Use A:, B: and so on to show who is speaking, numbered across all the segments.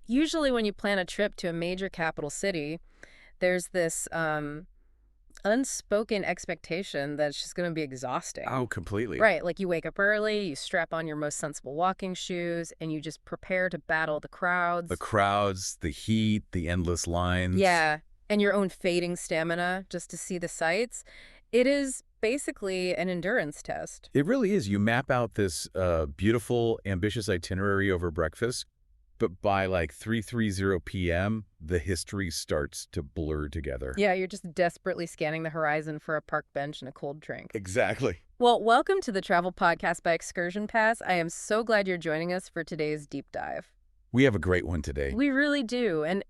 A: Usually when you plan a trip to a major capital city, there's this unspoken expectation that it's just going to be exhausting.
B: Oh, completely.
A: Right, like you wake up early, you strap on your most sensible walking shoes, and you just prepare to battle the
B: The
A: crowds.
B: crowds, the heat, the endless lines.
A: Yeah, and your own fading stamina just to see the sights. It is basically an endurance test.
B: It really is. You map out this beautiful, ambitious itinerary over breakfast, but by like 3:30 p.m., the history starts to blur together.
A: Yeah, you're just desperately scanning the horizon for a park bench and a cold drink.
B: Exactly.
A: Well, welcome to the Travel Podcast by ExcursionPass. I am so glad you're joining us for today's deep dive.
B: We have a great one today.
A: We really do. And,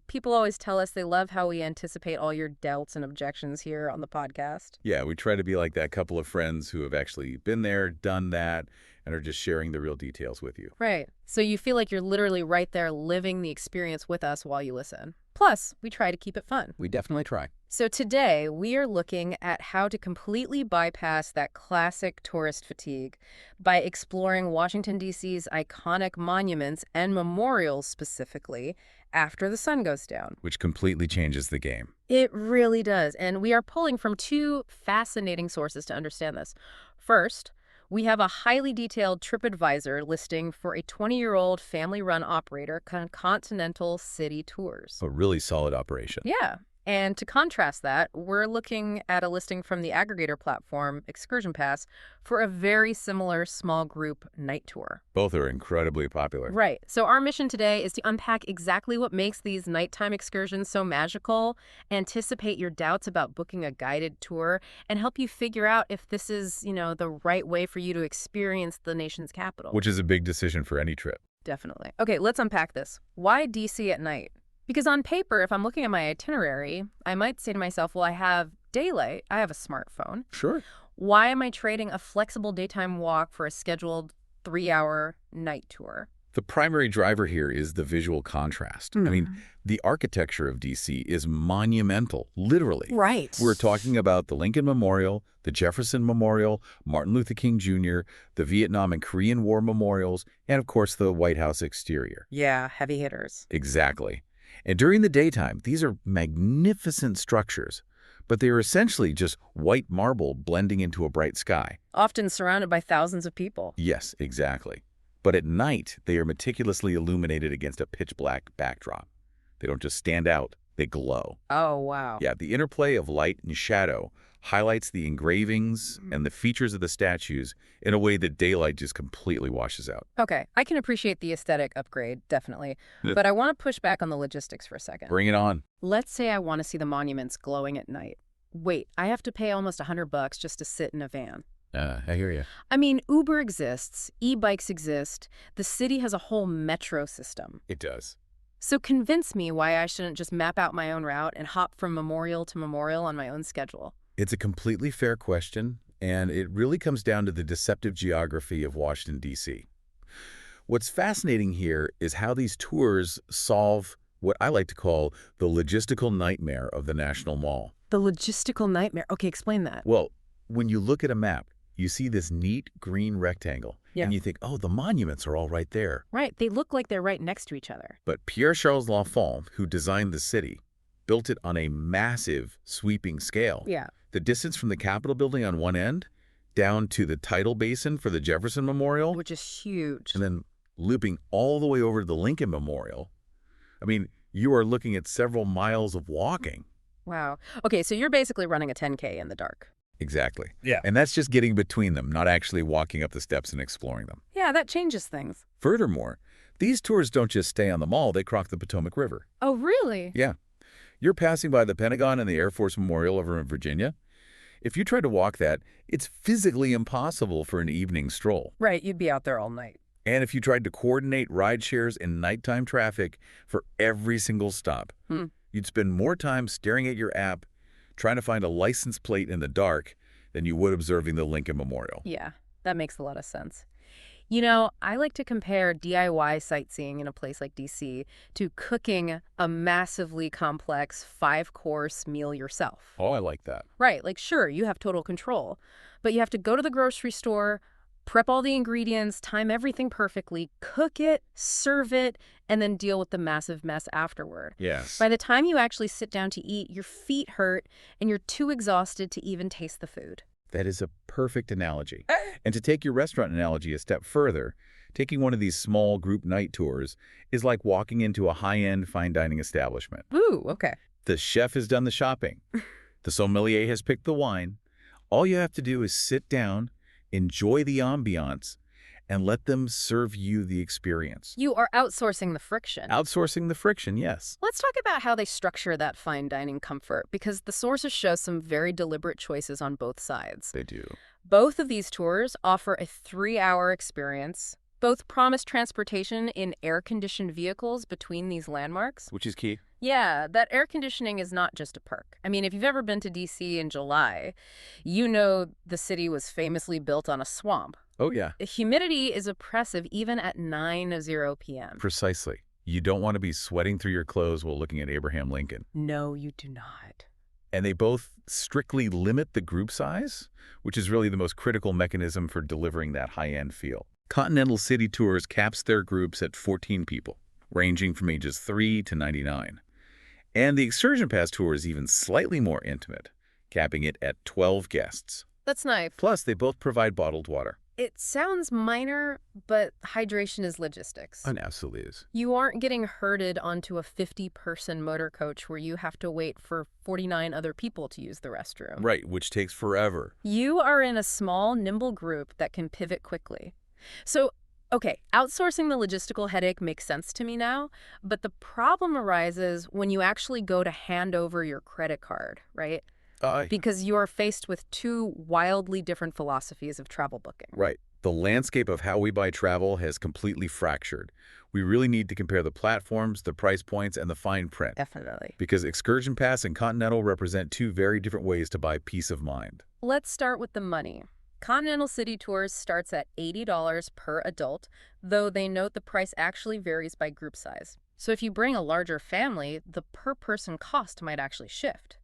A: people always tell us they love how we anticipate all your doubts and objections here on the podcast.
B: Yeah, we try to be like that couple of friends who have actually been there, done that, and are just sharing the real details with you.
A: Right. So you feel like you're literally right there living the experience with us while you listen. Plus, we try to keep it fun.
B: We definitely try.
A: So today, we are looking at how to completely bypass that classic tourist fatigue by exploring Washington, D.C.'s iconic monuments and memorials specifically after the sun goes down.
B: Which completely changes the game.
A: It really does. And we are pulling from two fascinating sources to understand this. First, we have a highly detailed TripAdvisor listing for a 20-year-old family-run operator, Continental City Tours.
B: A really solid operation.
A: Yeah. And to contrast that, we're looking at a listing from the aggregator platform, ExcursionPass, for a very similar small group night tour.
B: Both are incredibly popular.
A: Right. So our mission today is to unpack exactly what makes these nighttime excursions so magical, anticipate your doubts about booking a guided tour, and help you figure out if this is, the right way for you to experience the nation's capital.
B: Which is a big decision for any trip.
A: Definitely. Okay, let's unpack this. Why DC at night? Because on paper, if I'm looking at my itinerary, I might say to myself, well, I have daylight. I have a smartphone.
B: Sure.
A: Why am I trading a flexible daytime walk for a scheduled 3-hour night tour?
B: The primary driver here is the visual contrast. I mean, the architecture of D.C. is monumental, literally.
A: Right.
B: We're talking about the Lincoln Memorial, the Jefferson Memorial, Martin Luther King Jr., the Vietnam and Korean War memorials, and of course the White House exterior.
A: Yeah, heavy hitters.
B: Exactly. And during the daytime, these are magnificent structures, but they are essentially just white marble blending into a bright sky.
A: Often surrounded by thousands of people.
B: Yes, exactly. But at night, they are meticulously illuminated against a pitch-black backdrop. They don't just stand out, they glow.
A: Oh, wow.
B: Yeah, the interplay of light and shadow highlights the engravings and the features of the statues in a way that daylight just completely washes out.
A: Okay, I can appreciate the aesthetic upgrade, definitely. But I want to push back on the logistics for a second.
B: Bring it on.
A: Let's say I want to see the monuments glowing at night. Wait, I have to pay almost $100 just to sit in a van.
B: I hear you.
A: I mean, Uber exists, e-bikes exist, the city has a whole metro system.
B: It does.
A: So convince me why I shouldn't just map out my own route and hop from memorial to memorial on my own schedule.
B: It's a completely fair question, and it really comes down to the deceptive geography of Washington, D.C. What's fascinating here is how these tours solve what I like to call the logistical nightmare of the National Mall.
A: The logistical nightmare. Okay, explain that.
B: Well, when you look at a map, you see this neat green rectangle,
A: Yeah.
B: and you think, oh, the monuments are all right there.
A: Right, they look like they're right next to each other.
B: But Pierre-Charles L'Enfant, who designed the city, built it on a massive, sweeping scale.
A: Yeah.
B: The distance from the Capitol building on one end down to the tidal basin for the Jefferson Memorial,
A: Which is huge.
B: and then looping all the way over to the Lincoln Memorial. I mean, you are looking at several miles of walking.
A: Wow. Okay, so you're basically running a 10K in the dark.
B: Exactly.
C: Yeah.
B: And that's just getting between them, not actually walking up the steps and exploring them.
A: Yeah, that changes things.
B: Furthermore, these tours don't just stay on the mall, they cross the Potomac River.
A: Oh, really?
B: Yeah. You're passing by the Pentagon and the Air Force Memorial over in Virginia. If you try to walk that, it's physically impossible for an evening stroll.
A: Right, you'd be out there all night.
B: And if you tried to coordinate ride shares in nighttime traffic for every single stop, you'd spend more time staring at your app trying to find a license plate in the dark than you would observing the Lincoln Memorial.
A: Yeah, that makes a lot of sense. I like to compare DIY sightseeing in a place like DC to cooking a massively complex 5-course meal yourself.
B: Oh, I like that.
A: Right, like sure, you have total control, but you have to go to the grocery store, Prep all the ingredients, time everything perfectly, cook it, serve it, and then deal with the massive mess afterward.
B: Yes.
A: By the time you actually sit down to eat, your feet hurt and you're too exhausted to even taste the food.
B: That is a perfect analogy. And to take your restaurant analogy a step further, taking one of these small group night tours is like walking into a high-end fine dining establishment.
A: Ooh, okay.
B: The chef has done the shopping. The sommelier has picked the wine. All you have to do is sit down, enjoy the ambiance, and let them serve you the experience.
A: You are outsourcing the friction.
B: Outsourcing the friction, yes.
A: Let's talk about how they structure that fine dining comfort, because the sources show some very deliberate choices on both sides.
B: They do.
A: Both of these tours offer a 3-hour experience. Both promise transportation in air-conditioned vehicles between these landmarks.
B: Which is key.
A: Yeah, that air conditioning is not just a perk. I mean, if you've ever been to D.C. in July, you know the city was famously built on a swamp.
B: Oh, yeah.
A: The humidity is oppressive even at 9:00 p.m.
B: Precisely. You don't want to be sweating through your clothes while looking at Abraham Lincoln.
A: No, you do not.
B: And they both strictly limit the group size, which is really the most critical mechanism for delivering that high-end feel. Continental City Tours caps their groups at 14 people, ranging from ages 3 to 99. And the ExcursionPass tour is even slightly more intimate, capping it at 12 guests.
A: That's nice.
B: Plus, they both provide bottled water.
A: It sounds minor, but hydration is logistics.
B: It absolutely is.
A: You aren't getting herded onto a 50-person motor coach where you have to wait for 49 other people to use the restroom.
B: Right, which takes forever.
A: You are in a small, nimble group that can pivot quickly. So, okay, outsourcing the logistical headache makes sense to me now, but the problem arises when you actually go to hand over your credit card, right? Because you are faced with two wildly different philosophies of travel booking.
B: Right. The landscape of how we buy travel has completely fractured. We really need to compare the platforms, the price points, and the fine print.
A: Definitely.
B: Because ExcursionPass and Continental represent two very different ways to buy peace of mind.
A: Let's start with the money. Continental City Tours starts at $80 per adult, though they note the price actually varies by group size. So if you bring a larger family, the per-person cost might actually shift.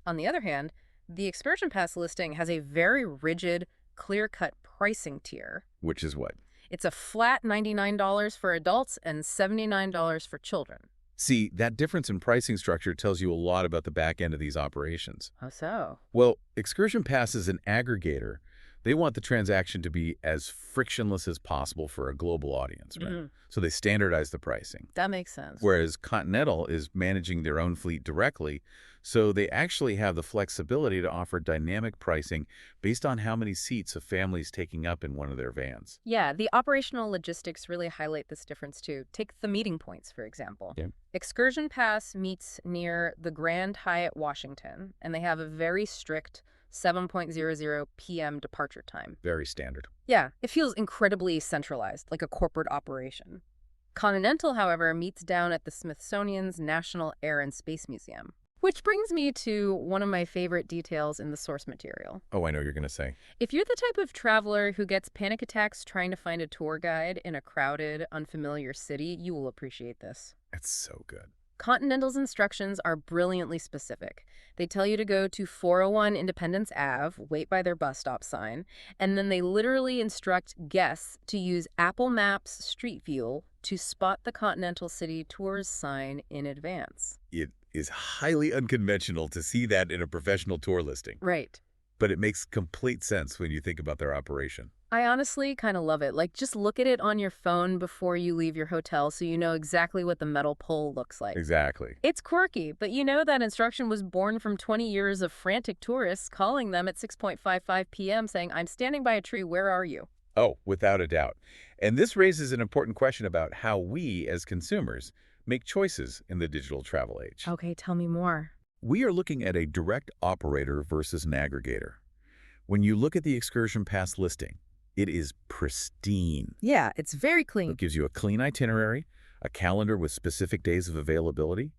A: On the other hand, the ExcursionPass listing has a very rigid, clear-cut pricing tier.
B: Which is what?
A: It's a flat $99 for adults and $79 for children.
B: See, that difference in pricing structure tells you a lot about the back end of these operations.
A: How so?
B: Well, ExcursionPass is an aggregator. They want the transaction to be as frictionless as possible for a global audience, right?
A: Mm-hmm.
B: So they standardize the pricing.
A: That makes sense.
B: Whereas Continental is managing their own fleet directly, so they actually have the flexibility to offer dynamic pricing based on how many seats a family is taking up in one of their vans.
A: Yeah, the operational logistics really highlight this difference too. Take the meeting points, for example.
B: Yeah.
A: ExcursionPass meets near the Grand Hyatt Washington, and they have a very strict 7:00 p.m. departure time.
B: Very standard.
A: Yeah, it feels incredibly centralized, like a corporate operation. Continental, however, meets down at the Smithsonian's National Air and Space Museum. Which brings me to one of my favorite details in the source material.
B: Oh, I know what you're going to say.
A: If you're the type of traveler who gets panic attacks trying to find a tour guide in a crowded, unfamiliar city, you will appreciate this.
B: It's so good.
A: Continental's instructions are brilliantly specific. They tell you to go to 401 Independence Ave, wait by their bus stop sign, and then they literally instruct guests to use Apple Maps Street View to spot the Continental City Tours sign in advance.
B: It is highly unconventional to see that in a professional tour listing.
A: Right.
B: But it makes complete sense when you think about their operation.
A: I honestly kind of love it. Like, just look at it on your phone before you leave your hotel so you know exactly what the metal pole looks like.
B: Exactly.
A: It's quirky, but you know that instruction was born from 20 years of frantic tourists calling them at 6:55 p.m. saying, "I'm standing by a tree, where are you?"
B: Oh, without a doubt. And this raises an important question about how we, as consumers, make choices in the digital travel age.
A: Okay, tell me more.
B: We are looking at a direct operator versus an aggregator. When you look at the ExcursionPass listing, it is pristine.
A: Yeah, it's very clean.
B: It gives you a clean itinerary, a calendar with specific days of availability,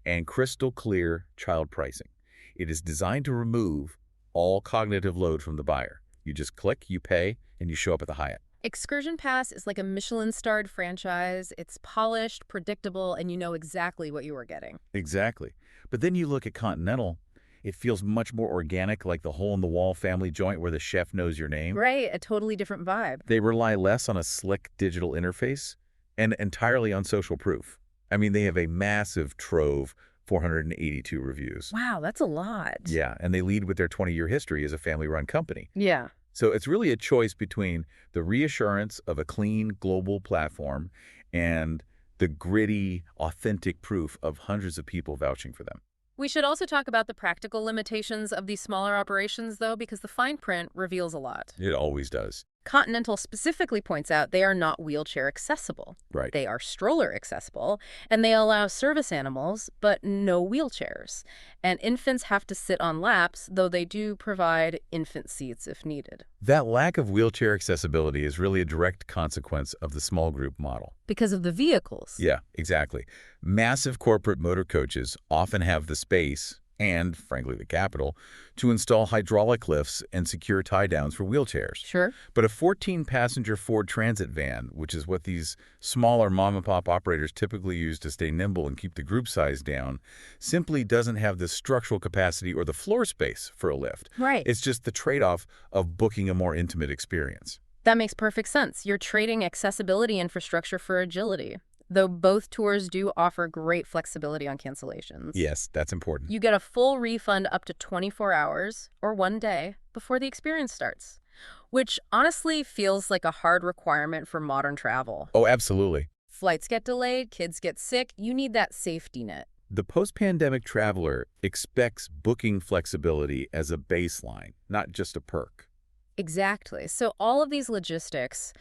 B: and crystal clear child pricing. It is designed to remove all cognitive load from the buyer. You just click, you pay, and you show up at the Hyatt.
A: ExcursionPass is like a Michelin-starred franchise. It's polished, predictable, and you know exactly what you are getting.
B: Exactly. But then you look at Continental, It feels much more organic, like the hole-in-the-wall family joint where the chef knows your name.
A: Right, a totally different vibe.
B: They rely less on a slick digital interface and entirely on social proof. I mean, they have a massive trove, 482 reviews.
A: Wow, that's a lot.
B: Yeah, and they lead with their 20-year history as a family-run company.
A: Yeah.
B: So it's really a choice between the reassurance of a clean global platform and the gritty, authentic proof of hundreds of people vouching for them.
A: We should also talk about the practical limitations of these smaller operations, though, because the fine print reveals a lot.
B: It always does.
A: Continental specifically points out they are not wheelchair accessible.
B: Right.
A: They are stroller accessible, and they allow service animals, but no wheelchairs. And infants have to sit on laps, though they do provide infant seats if needed.
B: That lack of wheelchair accessibility is really a direct consequence of the small group model.
A: Because of the vehicles.
B: Yeah, exactly. Massive corporate motor coaches often have the space and, frankly, the capital to install hydraulic lifts and secure tie-downs for wheelchairs.
A: Sure.
B: But a 14-passenger Ford Transit van, which is what these smaller mom-and-pop operators typically use to stay nimble and keep the group size down, simply doesn't have the structural capacity or the floor space for a lift.
A: Right.
B: It's just the trade-off of booking a more intimate experience.
A: That makes perfect sense. You're trading accessibility infrastructure for agility, though both tours do offer great flexibility on cancellations.
B: Yes, that's important.
A: You get a full refund up to 24 hours or 1 day before the experience starts, which honestly feels like a hard requirement for modern travel.
B: Oh, absolutely.
A: Flights get delayed, kids get sick, you need that safety net.
B: The post-pandemic traveler expects booking flexibility as a baseline, not just a perk.
A: Exactly. So all of these logistics,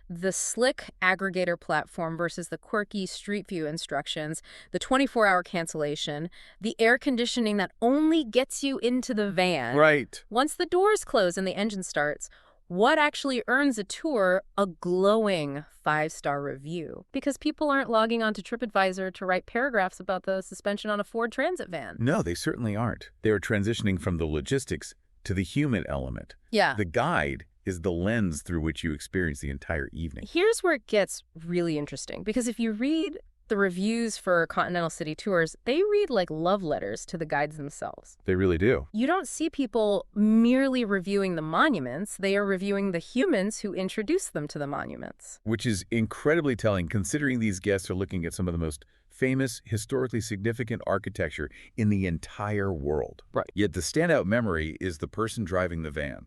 A: the slick aggregator platform versus the quirky Street View instructions, the 24-hour cancellation, the air conditioning that only gets you into the van.
B: Right.
A: Once the doors close and the engine starts, what actually earns a tour a glowing 5-star review? Because people aren't logging onto TripAdvisor to write paragraphs about the suspension on a Ford Transit van.
B: No, they certainly aren't. They are transitioning from the logistics to the human element.
A: Yeah.
B: The guide is the lens through which you experience the entire evening.
A: Here's where it gets really interesting, because if you read the reviews for Continental City tours, they read like love letters to the guides themselves.
B: They really do.
A: You don't see people merely reviewing the monuments. They are reviewing the humans who introduce them to the monuments.
B: Which is incredibly telling, considering these guests are looking at some of the most famous, historically significant architecture in the entire world.
A: Right.
B: Yet the standout memory is the person driving the van.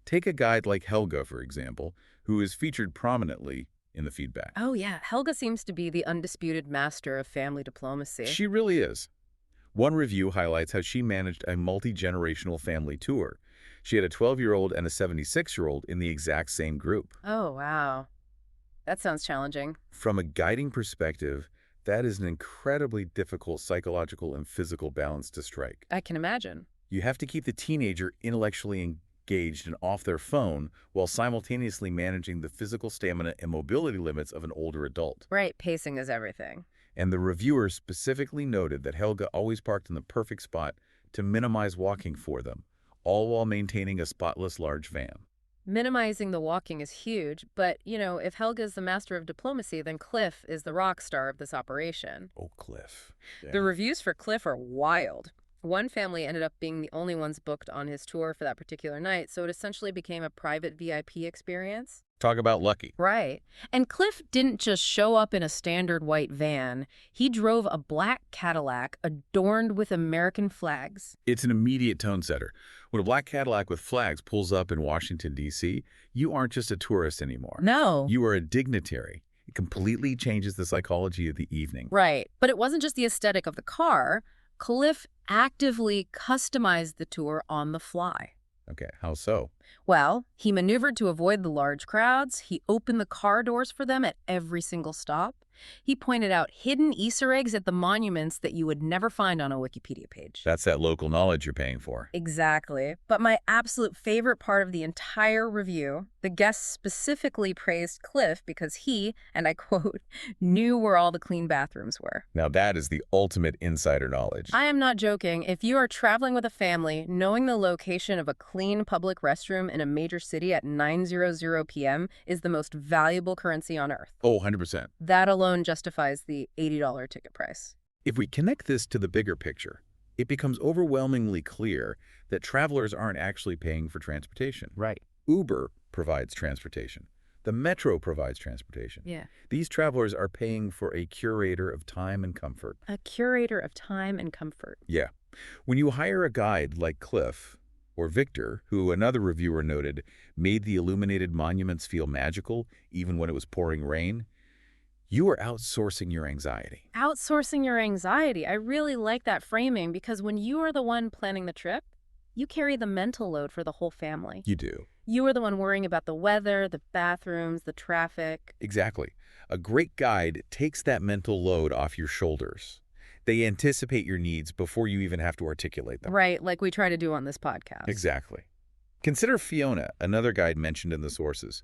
B: Take a guide like Helga, for example, who is featured prominently in the feedback.
A: Oh, yeah. Helga seems to be the undisputed master of family diplomacy.
B: She really is. One review highlights how she managed a multi-generational family tour. She had a 12-year-old and a 76-year-old in the exact same group.
A: Oh, wow. That sounds challenging.
B: From a guiding perspective, that is an incredibly difficult psychological and physical balance to strike.
A: I can imagine.
B: You have to keep the teenager intellectually engaged and off their phone while simultaneously managing the physical stamina and mobility limits of an older adult.
A: Right, pacing is everything.
B: And the reviewer specifically noted that Helga always parked in the perfect spot to minimize walking for them, all while maintaining a spotless large van.
A: Minimizing the walking is huge, but, if Helga is the master of diplomacy, then Cliff is the rock star of this operation.
B: Oh, Cliff. Yeah.
A: The reviews for Cliff are wild. One family ended up being the only ones booked on his tour for that particular night, so it essentially became a private VIP experience.
B: Talk about lucky.
A: Right. And Cliff didn't just show up in a standard white van. He drove a black Cadillac adorned with American flags.
B: It's an immediate tone setter. When a black Cadillac with flags pulls up in Washington, D.C., you aren't just a tourist anymore.
A: No.
B: You are a dignitary. It completely changes the psychology of the evening.
A: Right. But it wasn't just the aesthetic of the car. Cliff actively customized the tour on the fly.
B: Okay, how so?
A: Well, he maneuvered to avoid the large crowds. He opened the car doors for them at every single stop. He pointed out hidden Easter eggs at the monuments that you would never find on a Wikipedia page.
B: That's that local knowledge you're paying for.
A: Exactly. But my absolute favorite part of the entire review, the guests specifically praised Cliff because he, and I quote, knew where all the clean bathrooms were.
B: Now that is the ultimate insider knowledge.
A: I am not joking. If you are traveling with a family, knowing the location of a clean public restroom in a major city at 9:00 p.m. is the most valuable currency on earth.
B: Oh, 100%.
A: That alone justifies the $80 ticket price.
B: If we connect this to the bigger picture, it becomes overwhelmingly clear that travelers aren't actually paying for transportation.
A: Right.
B: Uber provides transportation. The metro provides transportation.
A: Yeah.
B: These travelers are paying for a curator of time and comfort.
A: A curator of time and comfort.
B: Yeah. When you hire a guide like Cliff or Victor, who another reviewer noted made the illuminated monuments feel magical even when it was pouring rain, you are outsourcing your anxiety.
A: Outsourcing your anxiety. I really like that framing because when you are the one planning the trip, you carry the mental load for the whole family.
B: You do.
A: You are the one worrying about the weather, the bathrooms, the traffic.
B: Exactly. A great guide takes that mental load off your shoulders. They anticipate your needs before you even have to articulate them.
A: Right, like we try to do on this podcast.
B: Exactly. Consider Fiona, another guide mentioned in the sources.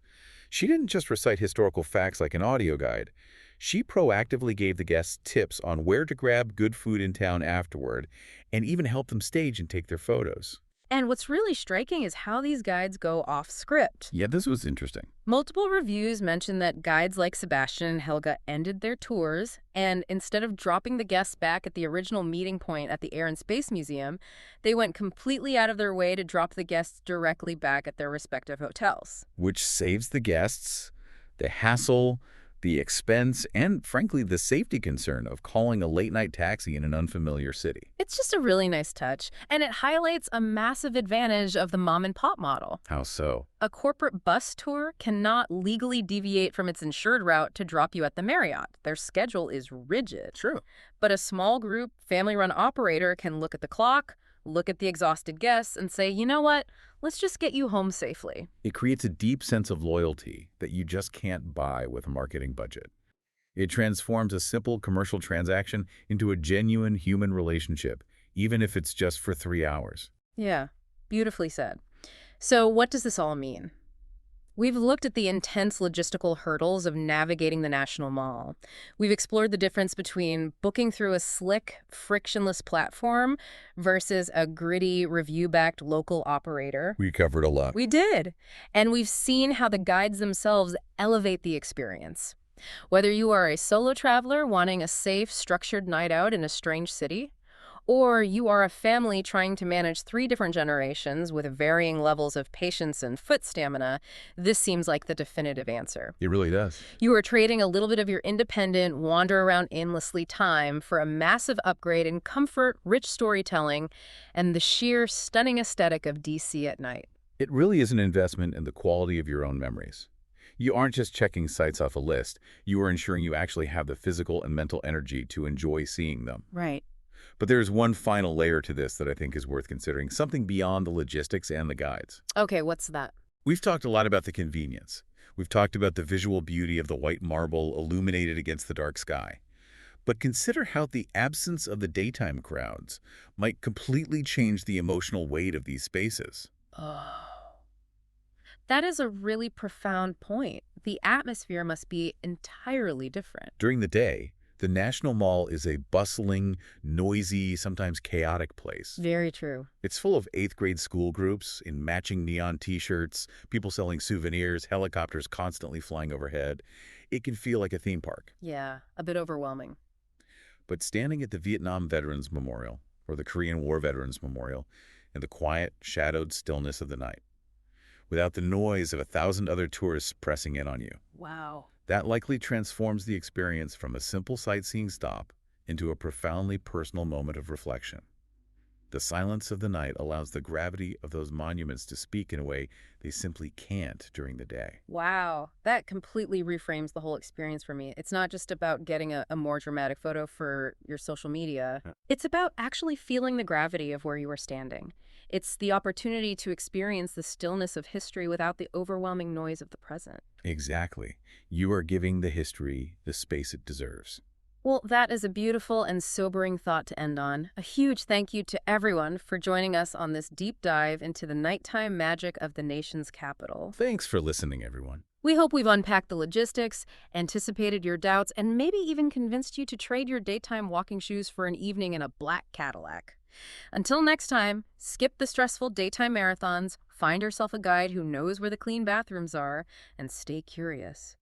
B: She didn't just recite historical facts like an audio guide. She proactively gave the guests tips on where to grab good food in town afterward and even helped them stage and take their photos.
A: And what's really striking is how these guides go off script.
B: Yeah, this was interesting.
A: Multiple reviews mention that guides like Sebastian and Helga ended their tours, and instead of dropping the guests back at the original meeting point at the Air and Space Museum, they went completely out of their way to drop the guests directly back at their respective hotels.
B: Which saves the guests the hassle, the expense, and frankly, the safety concern of calling a late-night taxi in an unfamiliar city.
A: It's just a really nice touch, and it highlights a massive advantage of the mom-and-pop model.
B: How so?
A: A corporate bus tour cannot legally deviate from its insured route to drop you at the Marriott. Their schedule is rigid.
B: True.
A: But a small group, family-run operator can look at the clock, look at the exhausted guests, and say, you know what? Let's just get you home safely.
B: It creates a deep sense of loyalty that you just can't buy with a marketing budget. It transforms a simple commercial transaction into a genuine human relationship, even if it's just for 3 hours.
A: Yeah, beautifully said. So what does this all mean? We've looked at the intense logistical hurdles of navigating the National Mall. We've explored the difference between booking through a slick, frictionless platform versus a gritty, review-backed local operator.
B: We covered a lot.
A: We did. And we've seen how the guides themselves elevate the experience. Whether you are a solo traveler wanting a safe, structured night out in a strange city, or you are a family trying to manage 3 different generations with varying levels of patience and foot stamina, this seems like the definitive answer.
B: It really does.
A: You are trading a little bit of your independent, wander-around aimlessly time for a massive upgrade in comfort, rich storytelling, and the sheer stunning aesthetic of DC at night.
B: It really is an investment in the quality of your own memories. You aren't just checking sites off a list. You are ensuring you actually have the physical and mental energy to enjoy seeing them.
A: Right.
B: But there's one final layer to this that I think is worth considering, something beyond the logistics and the guides.
A: Okay, what's that?
B: We've talked a lot about the convenience. We've talked about the visual beauty of the white marble illuminated against the dark sky. But consider how the absence of the daytime crowds might completely change the emotional weight of these spaces.
A: Oh. That is a really profound point. The atmosphere must be entirely different.
B: During the day, the National Mall is a bustling, noisy, sometimes chaotic place.
A: Very true.
B: It's full of 8th grade school groups in matching neon t-shirts, people selling souvenirs, helicopters constantly flying overhead. It can feel like a theme park.
A: Yeah, a bit overwhelming.
B: But standing at the Vietnam Veterans Memorial or the Korean War Veterans Memorial in the quiet, shadowed stillness of the night, without the noise of 1,000 other tourists pressing in on you,
A: Wow.
B: that likely transforms the experience from a simple sightseeing stop into a profoundly personal moment of reflection. The silence of the night allows the gravity of those monuments to speak in a way they simply can't during the day.
A: Wow. That completely reframes the whole experience for me. It's not just about getting a more dramatic photo for your social media.
B: Yeah.
A: It's about actually feeling the gravity of where you are standing. It's the opportunity to experience the stillness of history without the overwhelming noise of the present.
B: Exactly. You are giving the history the space it deserves.
A: Well, that is a beautiful and sobering thought to end on. A huge thank you to everyone for joining us on this deep dive into the nighttime magic of the nation's capital.
B: Thanks for listening, everyone.
A: We hope we've unpacked the logistics, anticipated your doubts, and maybe even convinced you to trade your daytime walking shoes for an evening in a black Cadillac. Until next time, skip the stressful daytime marathons, find yourself a guide who knows where the clean bathrooms are, and stay curious.